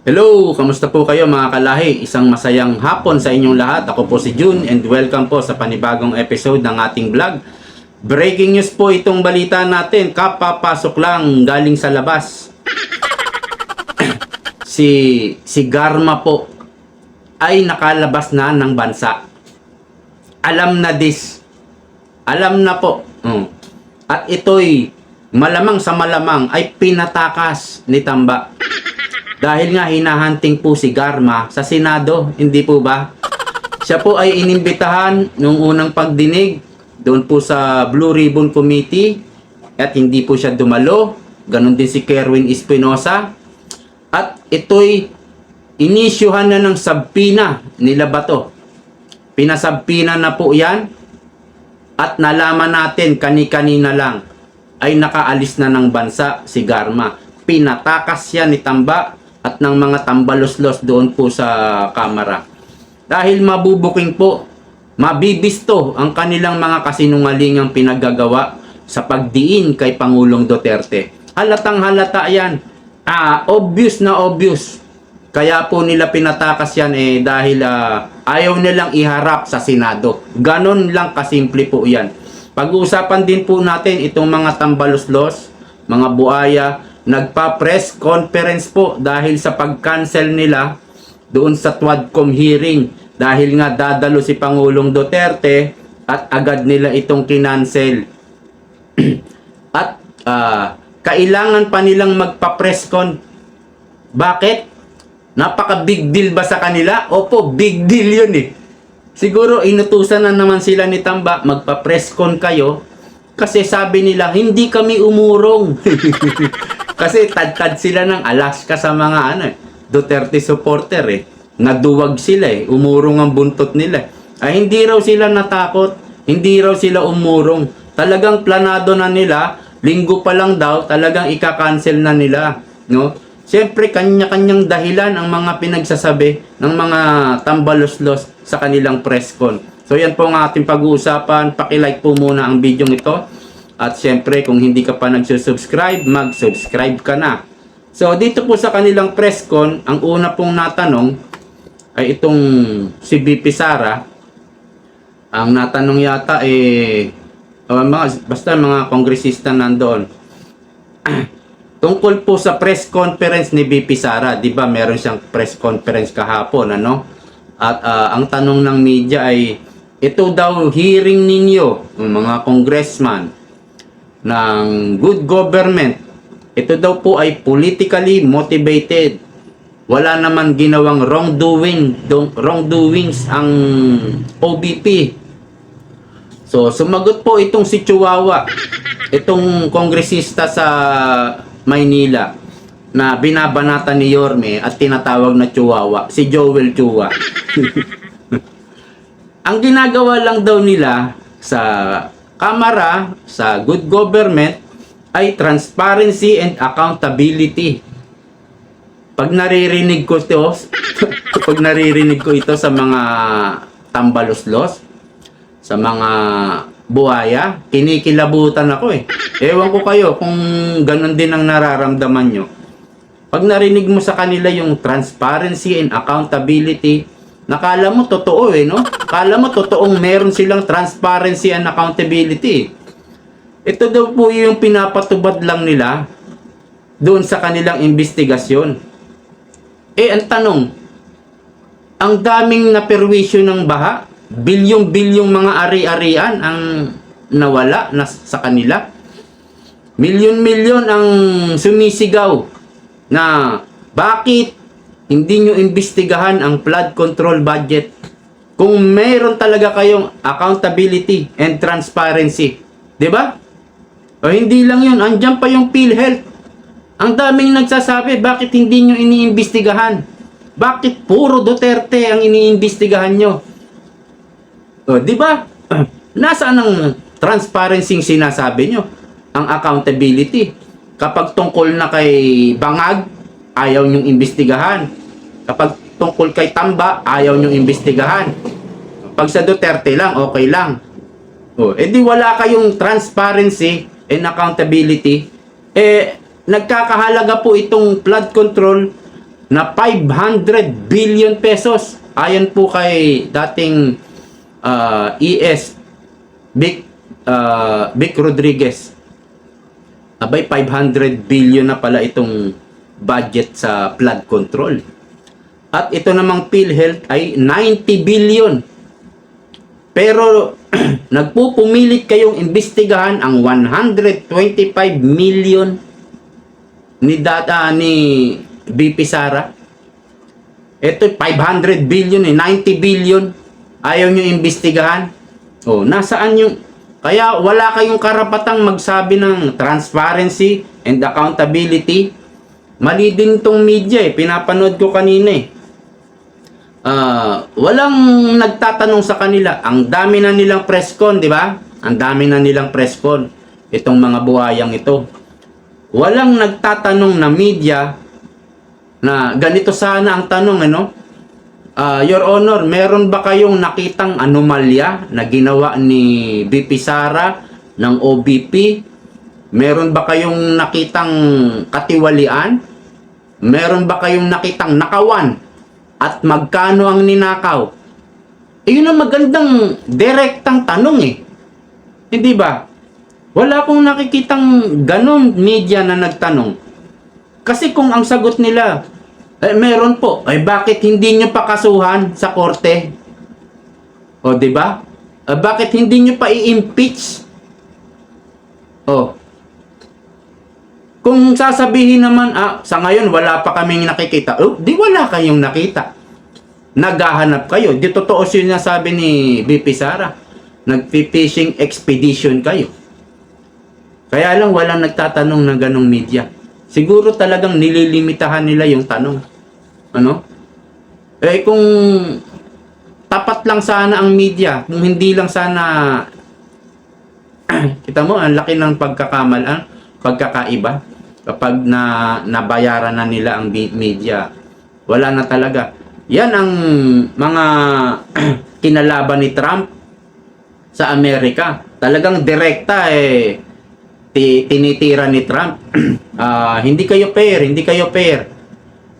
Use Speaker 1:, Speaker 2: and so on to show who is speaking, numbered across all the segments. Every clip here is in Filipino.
Speaker 1: Hello, kamusta po kayo mga kalahi? Isang masayang hapon sa inyong lahat. Ako po si June and welcome po sa panibagong episode ng ating vlog. Breaking news po itong balita natin. Kapapasok lang galing sa labas. Si Garma po ay nakalabas na ng bansa. Alam na this. Alam na po. At ito'y malamang sa malamang ay pinatakas ni Tamba. Dahil nga hinahunting po si Garma sa Senado, hindi po ba? Siya po ay inimbitahan nung unang pagdinig doon po sa Blue Ribbon Committee at hindi po siya dumalo. Ganon din si Kerwin Espinosa. At ito'y inisyuhan na ng sabpina nila Bato. Pinasabpina na po yan at nalaman natin kani-kanina lang ay nakaalis na ng bansa si Garma. Pinatakas siya ni Tamba at ng mga tambaloslos doon po sa kamera. Dahil mabubuking po, mabibisto ang kanilang mga kasinungalingang pinaggagawa sa pagdiin kay Pangulong Duterte. Halatang halata yan. Obvious na obvious. Kaya po nila pinatakas yan dahil ayaw nilang iharap sa Senado. Ganon lang kasimple po yan. Pag-uusapan din po natin itong mga tambaloslos, mga buaya, nagpa-press conference po dahil sa pag-cancel nila doon sa TWADCOM hearing dahil nga dadalo si Pangulong Duterte at agad nila itong kinancel. At kailangan pa nilang magpa-press con. Bakit? Napaka big deal ba sa kanila? Opo, big deal yun Siguro inutusan na naman sila ni Tamba, magpa-press con kayo kasi sabi nila hindi kami umurong. Kasi tad-tad sila ng Alaska sa mga Duterte supporter Naduwag sila umurong ang buntot nila. Ay hindi raw sila natakot, hindi raw sila umurong. Talagang planado na nila, linggo pa lang daw, talagang ika-cancel na nila, no? Siyempre kanya-kanyang dahilan ang mga pinagsasabi ng mga tambaloslos sa kanilang press con. So yan po ang ating pag-uusapan. Paki-like po muna ang video ito. At syempre, kung hindi ka pa nagsusubscribe, mag-subscribe ka na. So, dito po sa kanilang press con, ang una pong natanong ay itong si VP Sara. Ang natanong yata basta mga kongresista nandoon. Tungkol po sa press conference ni VP Sara, 'di ba? Meron siyang press conference kahapon, At ang tanong ng media ay ito daw hearing ninyo, mga congressman ng good government. Ito daw po ay politically motivated. Wala naman ginawang wrongdoings ang OBP. So, sumagot po itong si Chihuahua, itong kongresista sa Maynila na binabanata ni Yorme at tinatawag na Chihuahua, si Joel Chua. Ang ginagawa lang daw nila sa Kamara, sa good government, ay transparency and accountability. Pag naririnig ko ito sa mga tambaloslos, sa mga buhaya, kinikilabutan ako Ewan ko kayo kung ganun din ang nararamdaman nyo. Pag narinig mo sa kanila yung transparency and accountability, nakala mo totoo no? Kala mo totoong meron silang transparency and accountability. Ito daw po yung pinapatubad lang nila doon sa kanilang investigasyon. Ang tanong, ang daming naperwisyo ng baha, bilyong-bilyong mga ari-arian ang nawala sa kanila. Milyon-milyon ang sumisigaw na bakit hindi nyo imbestigahan ang flood control budget kung mayroon talaga kayong accountability and transparency. Diba? O hindi lang yun, andyan pa yung PhilHealth. Ang daming nagsasabi, bakit hindi nyo iniimbestigahan? Bakit puro Duterte ang iniimbestigahan nyo? O, diba? Nasaan ang transparency sinasabi nyo? Ang accountability. Kapag tungkol na kay Bangag, ayaw nyong imbestigahan. Kapag tungkol kay Tamba, ayaw nyong imbestigahan. Pag sa Duterte lang, okay lang. Di wala kayong transparency and accountability. Nagkakahalaga po itong flood control na 500 billion pesos. Ayon po kay dating ES Vic Rodriguez. Abay, 500 billion na pala itong budget sa flood control. At ito namang PhilHealth ay 90 billion. Pero nagpupumilit kayong imbestigahan ang 125 million ni BP Sara. Ito 500 billion 90 billion. Ayaw nyo imbestigahan. Oh, nasaan yung... Kaya wala kayong karapatang magsabi ng transparency and accountability. Mali din tong media pinapanood ko kanina walang nagtatanong sa kanila. Ang dami na nilang press con, di ba? Ang dami na nilang press con. Itong mga buhayang ito. Walang nagtatanong na media na ganito sana ang tanong, Your Honor, meron ba kayong nakitang anomalya na ginawa ni BP Sara ng OBP? Meron ba kayong nakitang katiwalian? Meron ba kayong nakitang nakawan? At magkano ang ninakaw? Yun ang magandang direktang tanong Hindi ba? Wala akong nakikitang ganon media na nagtanong. Kasi kung ang sagot nila, meron po, bakit hindi nyo pa kasuhan sa korte? O, di ba? Bakit hindi nyo pa i-impeach? O, kung sasabihin naman, sa ngayon wala pa kaming nakikita. Di wala kayong nakita. Naghahanap kayo. Di totoo siya sabi ni BP Sara. Nag-fishing expedition kayo. Kaya lang walang nagtatanong ng ganong media. Siguro talagang nililimitahan nila yung tanong. Kung tapat lang sana ang media, kung hindi lang sana kita mo, ang laki ng pagkakaiba kapag nabayaran na nila ang media. Wala na talaga. Yan ang mga kinalaban ni Trump sa Amerika. Talagang direkta tinitira ni Trump. Hindi kayo fair, hindi kayo fair.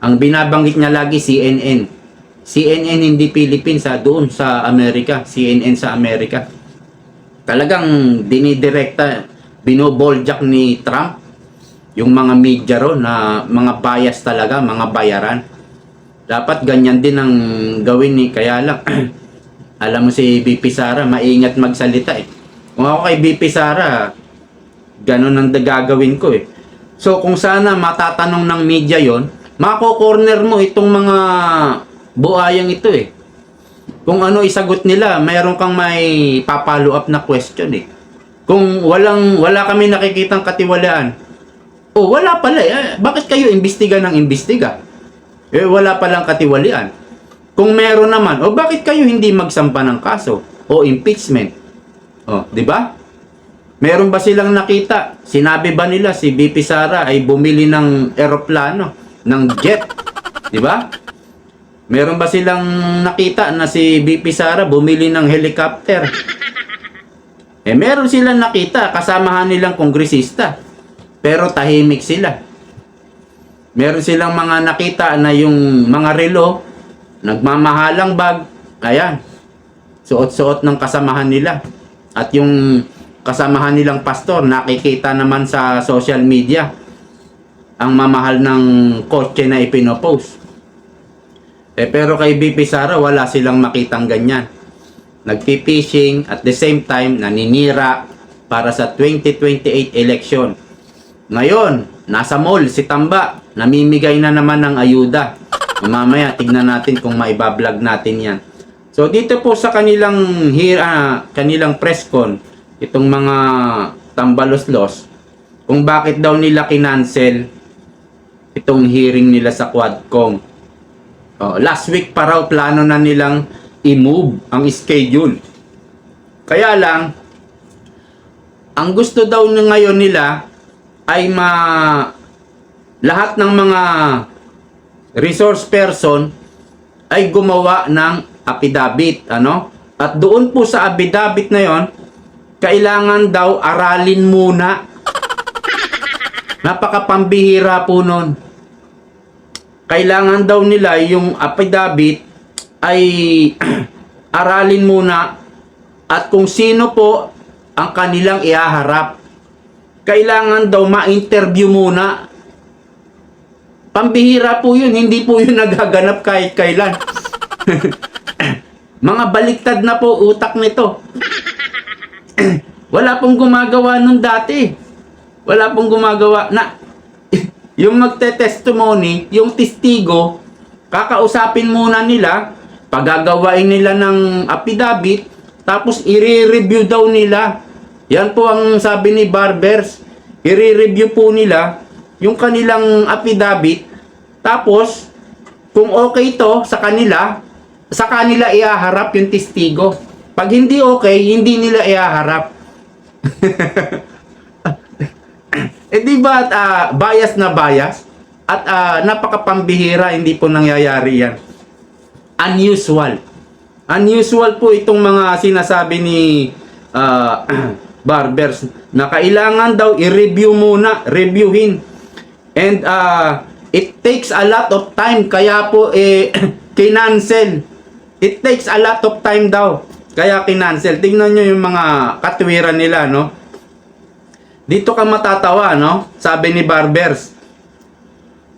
Speaker 1: Ang binabanggit niya lagi CNN. CNN hindi Philippines, doon sa Amerika. CNN sa Amerika. Talagang dinidirekta, binoboljak ni Trump yung mga media ron na mga bias talaga, mga bayaran. Dapat ganyan din ang gawin ni, kaya lang alam mo si BP Sara, maingat magsalita Kung ako kay BP Sara, ganun ang gagawin ko So kung sana matatanong ng media yon, mako-corner mo itong mga buhayang ito Kung ano isagot nila, mayroon kang may papalo up na question Kung wala kami nakikitang katiwalaan, wala pala bakit kayo imbestiga ng imbestiga? Wala palang katiwalian. Kung meron naman, bakit kayo hindi magsampa ng kaso o impeachment? Di ba? Meron ba silang nakita? Sinabi ba nila si BP Sara ay bumili ng eroplano, ng jet? Di ba? Meron ba silang nakita na si BP Sara bumili ng helicopter? Meron silang nakita, kasamahan nilang kongresista. Pero tahimik sila. Meron silang mga nakita na yung mga relo, nagmamahalang bag, ayan, suot-suot ng kasamahan nila. At yung kasamahan nilang pastor, nakikita naman sa social media ang mamahal ng kotse na ipinopost. Pero kay BP Sara, wala silang makitang ganyan. Nagpi-fishing, at the same time, naninira para sa 2028 election. Ngayon, nasa mall si Tamba, namimigay na naman ng ayuda. Mamaya, tignan natin kung maibablog natin yan. So, dito po sa kanilang press con, itong mga tambaloslos, kung bakit daw nila kinancel itong hearing nila sa Quadcom. Last week pa raw plano na nilang i-move ang schedule. Kaya lang, ang gusto daw ngayon nila ay lahat ng mga resource person ay gumawa ng affidavit, At doon po sa affidavit na yon, kailangan daw aralin muna. Napakapambihira po nun. kailangan daw nila yung affidavit ay aralin muna at kung sino po ang kanilang ihaharap. Kailangan daw ma-interview muna. Pambihira po yun, hindi po yun nagaganap kahit kailan. Mga baliktad na po utak nito. Wala pong gumagawa nun dati. Wala pong gumagawa na yung magte-testimony, yung testigo, kakausapin muna nila, pagagawain nila ng affidavit, tapos i-review daw nila. Yan po ang sabi ni Barbers. I-review po nila yung kanilang affidavit, tapos kung okay to sa kanila ihaharap yung testigo. Pag hindi okay, hindi nila ihaharap. Di ba bias na bias? At napakapambihira, hindi po nangyayari yan. Unusual. Unusual po itong mga sinasabi ni Barbers na kailangan daw i-review muna, reviewin. And it takes a lot of time, kaya po kinancel. It takes a lot of time daw, kaya kinancel. Tingnan nyo yung mga katwiran nila, no? Dito ka matatawa, no? Sabi ni Barbers,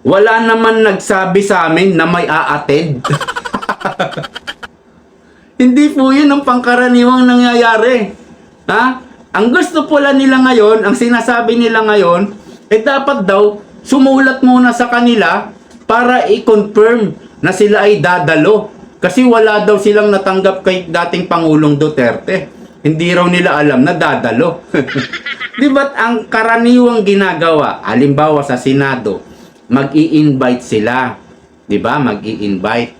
Speaker 1: wala naman nagsabi sa amin na may a-attend. Hindi po yun ang pangkaraniwang nangyayari. Ha? Ang gusto pala nila ngayon, ang sinasabi nila ngayon, dapat daw sumulat muna sa kanila para i-confirm na sila ay dadalo. Kasi wala daw silang natanggap kay dating Pangulong Duterte. Hindi raw nila alam na dadalo. Di ba't ang karaniwang ginagawa, halimbawa sa Senado, mag-i-invite sila. Di ba? Mag-i-invite.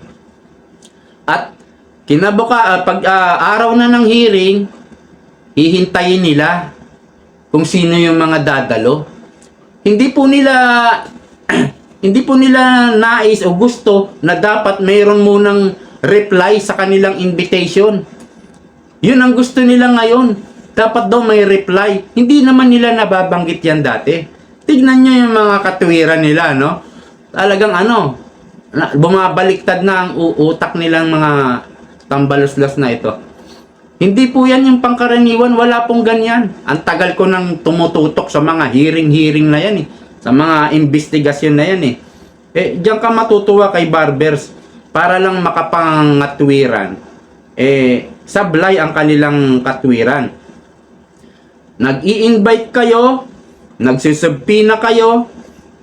Speaker 1: At pag araw na ng hearing, hihintayin nila kung sino yung mga dadalo. Hindi po nila nais o gusto na dapat mayroon munang reply sa kanilang invitation. Yun ang gusto nila ngayon. Dapat daw may reply. Hindi naman nila nababanggit yan dati. Tignan nyo yung mga katwiran nila, no? Talagang bumabaliktad na ang utak nilang mga tambaluslas na ito. Hindi po yan yung pangkaraniwan. Wala pong ganyan. Ang tagal ko nang tumututok sa mga hearing na yan, eh. Sa mga investigasyon na yan, eh. Diyan ka matutuwa kay Barbers para lang makapangatwiran. Sablay ang kanilang katwiran. Nag-i-invite kayo, nagsisubpina kayo,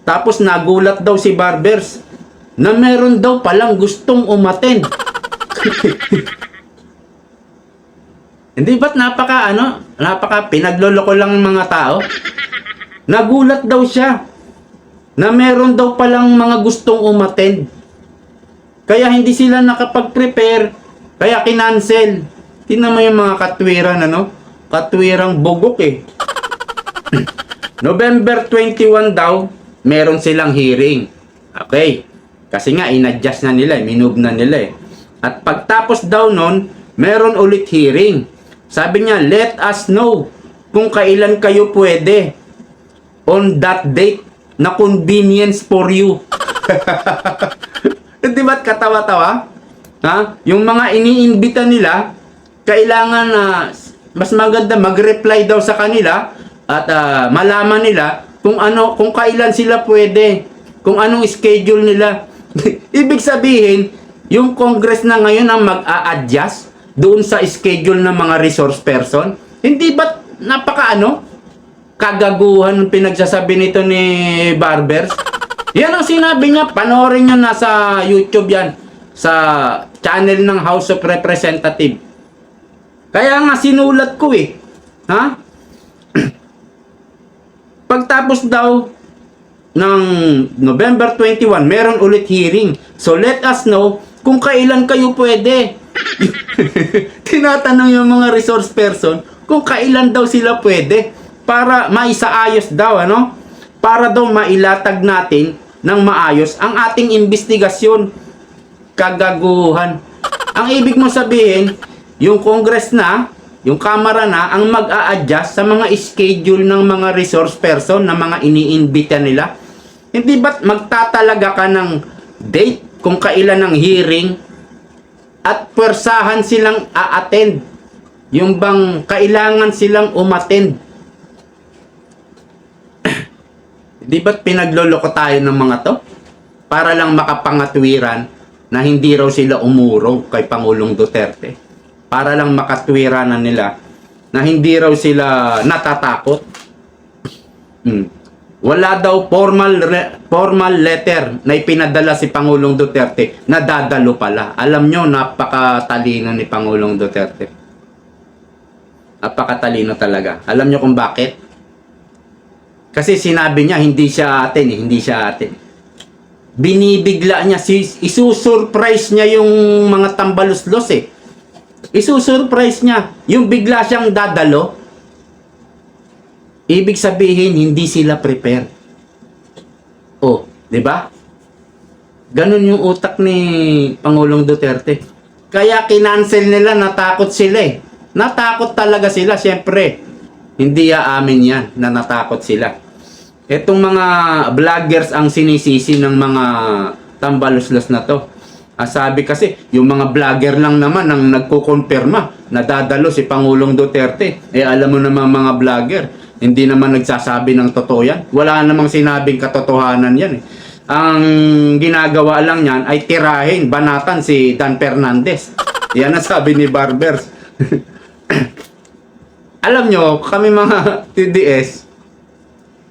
Speaker 1: tapos nagulat daw si Barbers na meron daw palang gustong umattend. Hindi ba't napaka pinagloloko lang ng mga tao? Nagulat daw siya na meron daw palang mga gustong umattend. Kaya hindi sila nakapag-prepare, kaya kinancel. Tingnan mo yung mga katwiran, katwirang bugok, eh. November 21 daw, meron silang hearing. Okay. Kasi nga, inadjust na nila, minove na nila, eh. At pagtapos daw nun, meron ulit hearing. Sabi niya, let us know kung kailan kayo pwede on that date na convenience for you. Di ba't katawa-tawa? Ha? Yung mga iniimbita nila, kailangan mas maganda mag-reply daw sa kanila at malaman nila kung kailan sila pwede, kung anong schedule nila. Ibig sabihin, yung Congress na ngayon ang mag-a-adjust doon sa schedule ng mga resource person. Hindi ba kagaguhan ng pinagsasabi nito ni Barbers? Yan ang sinabi niya. Panoorin nyo na sa YouTube yan, sa channel ng House of Representatives. Kaya nga sinulat ko, eh. Ha? Pagtapos daw ng November 21, meron ulit hearing. So let us know kung kailan kayo pwede. Tinatanong yung mga resource person kung kailan daw sila pwede para maisaayos daw, para daw mailatag natin ng maayos ang ating investigasyon. Kagaguhan. Ang ibig mo sabihin, yung Congress na, yung Kamara na, ang mag-a-adjust sa mga schedule ng mga resource person na mga iniimbita nila. Hindi ba't magtatalaga ka ng date kung kailan ang hearing at pwersahan silang a-attend. Yung bang kailangan silang umattend. Di ba't pinagloloko tayo ng mga to? Para lang makapangatwiran na hindi raw sila umurong kay Pangulong Duterte. Para lang makatwiran na nila na hindi raw sila natatakot. Wala daw formal letter na ipinadala si Pangulong Duterte na dadalo pala. Alam nyo, napakatalino ni Pangulong Duterte. Napakatalino talaga. Alam nyo kung bakit? Kasi sinabi niya, hindi siya atin. Hindi siya atin. Binibigla niya, isusurprise niya yung mga tambaluslos eh. Isusurprise niya. Yung bigla siyang dadalo, ibig sabihin, hindi sila prepare. Oh, di ba? Ganun yung utak ni Pangulong Duterte. Kaya kinancel nila, natakot sila eh. Natakot talaga sila, siyempre. Hindi aamin yan na natakot sila. Etong mga vloggers ang sinisisi ng mga tambaluslos na to. Sabi kasi, yung mga vlogger lang naman ang nagkukonfirma na dadalo si Pangulong Duterte. Eh alam mo naman mga vlogger, hindi naman nagsasabi ng totoo yan. Wala namang sinabing katotohanan yan eh. Ang ginagawa lang yan ay tirahin, banatan si Dan Fernandez. Yan ang sabi ni Barbers. Alam nyo, kami mga TDS,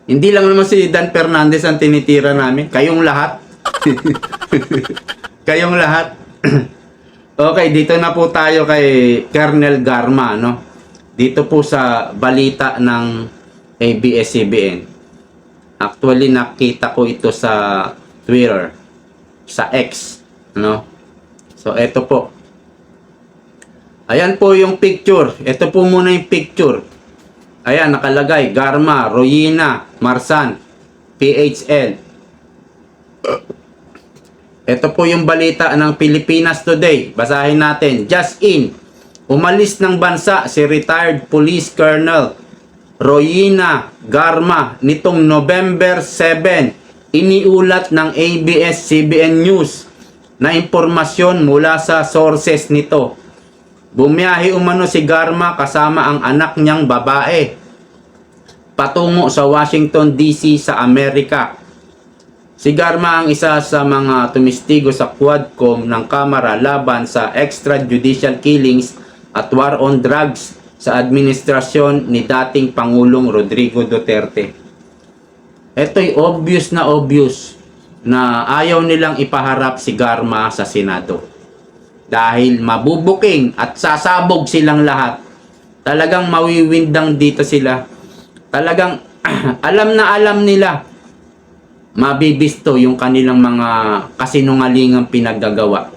Speaker 1: hindi lang naman si Dan Fernandez ang tinitira namin. Kayong lahat. Kayong lahat. Okay, dito na po tayo kay Colonel Garma, no? Dito po sa balita ng ABS-CBN. Actually, nakita ko ito sa Twitter, sa X, no? So, eto po. Ayan po yung picture. Ito po muna yung picture. Ayan, nakalagay. Garma, Royina, Marsan, PHL. Ito po yung balita ng Pilipinas Today. Basahin natin. Just in. Umalis ng bansa si retired police colonel Royina Garma nitong November 7. Iniulat ng ABS-CBN News na impormasyon mula sa sources nito. Bumiyahe umano si Garma kasama ang anak niyang babae patungo sa Washington DC sa Amerika. Si Garma ang isa sa mga tumistigo sa Quadcom ng Kamara laban sa extrajudicial killings at war on drugs sa administrasyon ni dating Pangulong Rodrigo Duterte. Ito'y obvious na ayaw nilang ipaharap si Garma sa Senado. Dahil mabubuking at sasabog silang lahat. Talagang mawiwindang dito sila. Talagang alam na alam nila. Mabibisto yung kanilang mga kasinungalingang pinaggagawa.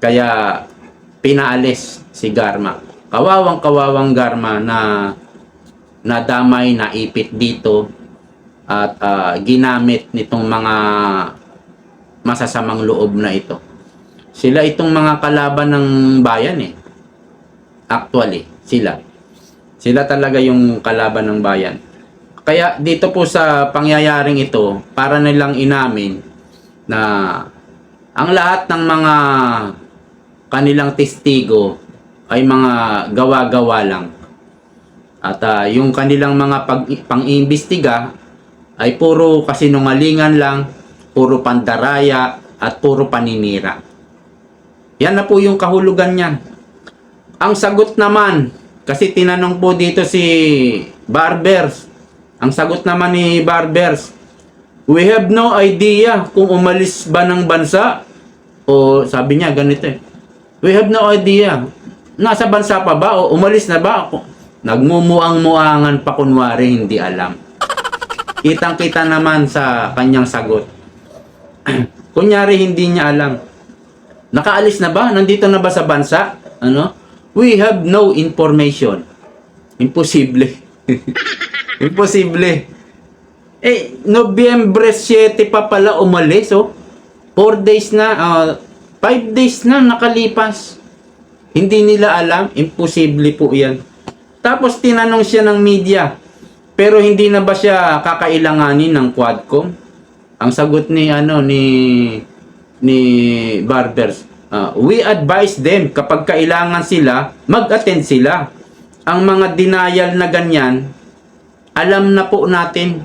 Speaker 1: Kaya pinaalis si Garma. Kawawang Garma na nadamay, naipit dito at ginamit nitong mga masasamang loob na ito. Sila itong mga kalaban ng bayan eh. Actually, sila. Sila talaga yung kalaban ng bayan. Kaya dito po sa pangyayaring ito, para nilang inamin na ang lahat ng mga kanilang testigo ay mga gawa-gawa lang. At yung kanilang mga pang-imbestiga ay puro kasinungalingan lang, puro pandaraya at puro paninira. Yan na po yung kahulugan niyan. Ang sagot naman, kasi tinanong po dito si Barbers. Ang sagot naman ni Barbers, we have no idea kung umalis ba ng bansa. O sabi niya ganito eh, we have no idea. Nasa bansa pa ba o umalis na ba? Nagmumuang-muangan pa kunwari hindi alam. Kitang-kita naman sa kanyang sagot. Kunyari hindi niya alam. Nakaalis na ba? Nandito na ba sa bansa? Ano? We have no information. Imposible. Imposible. Eh, Nobyembre 7 pa pala umalis, oh. 4 days na, 5 days na nakalipas. Hindi nila alam. Imposible po yan. Tapos tinanong siya ng media, pero hindi na ba siya kakailanganin ng Quadcom? Ang sagot ni ni Barbers. We advise them kapag kailangan sila, mag-attend sila. Ang mga denial na ganyan, alam na po natin,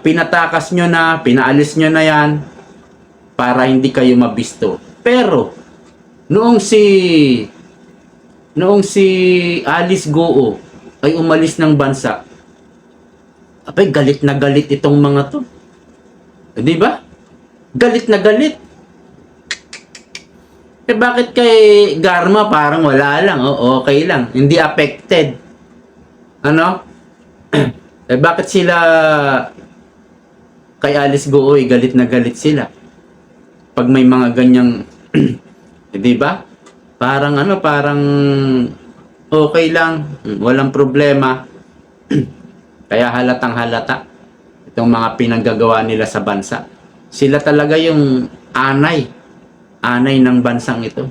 Speaker 1: pinatakas nyo na, pinaalis nyo na yan para hindi kayo mabisto. Pero noong si Alice Goo ay umalis ng bansa, abay galit na galit itong mga to. Di ba? Galit na galit. Eh bakit kay Garma parang wala lang, okay lang, hindi affected? Ano? Eh bakit sila kay Alice Gooy galit na galit sila? Pag may mga ganyang eh, di ba? Parang parang okay lang, walang problema. Kaya halatang halata itong mga pinanggagawa nila sa bansa. Sila talaga yung anay ng bansang ito.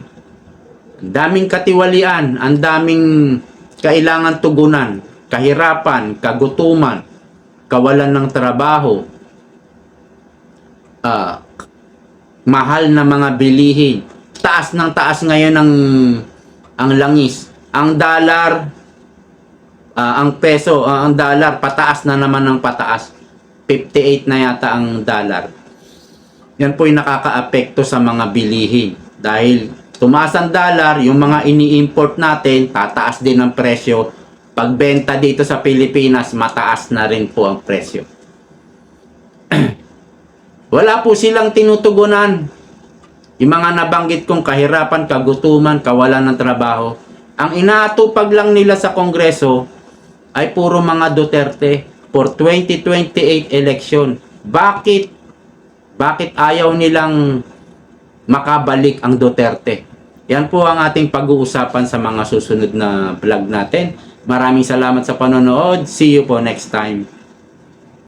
Speaker 1: Ang daming katiwalian, ang daming kailangan tugunan, kahirapan, kagutuman, kawalan ng trabaho, mahal na mga bilihin, taas ng taas ngayon ang langis, ang dollar, ang peso, ang dollar pataas na naman ng pataas. 58 na yata ang dollar. Yan po yung nakaka-apekto sa mga bilihin. Dahil tumaas ang dollar, yung mga ini-import natin, tataas din ang presyo. Pagbenta dito sa Pilipinas, mataas na rin po ang presyo. Wala po silang tinutugunan. Yung mga nabanggit kong kahirapan, kagutuman, kawalan ng trabaho. Ang inaatupag lang nila sa Kongreso ay puro mga Duterte for 2028 election. Bakit ayaw nilang makabalik ang Duterte? Yan po ang ating pag-uusapan sa mga susunod na vlog natin. Maraming salamat sa panonood. See you po next time.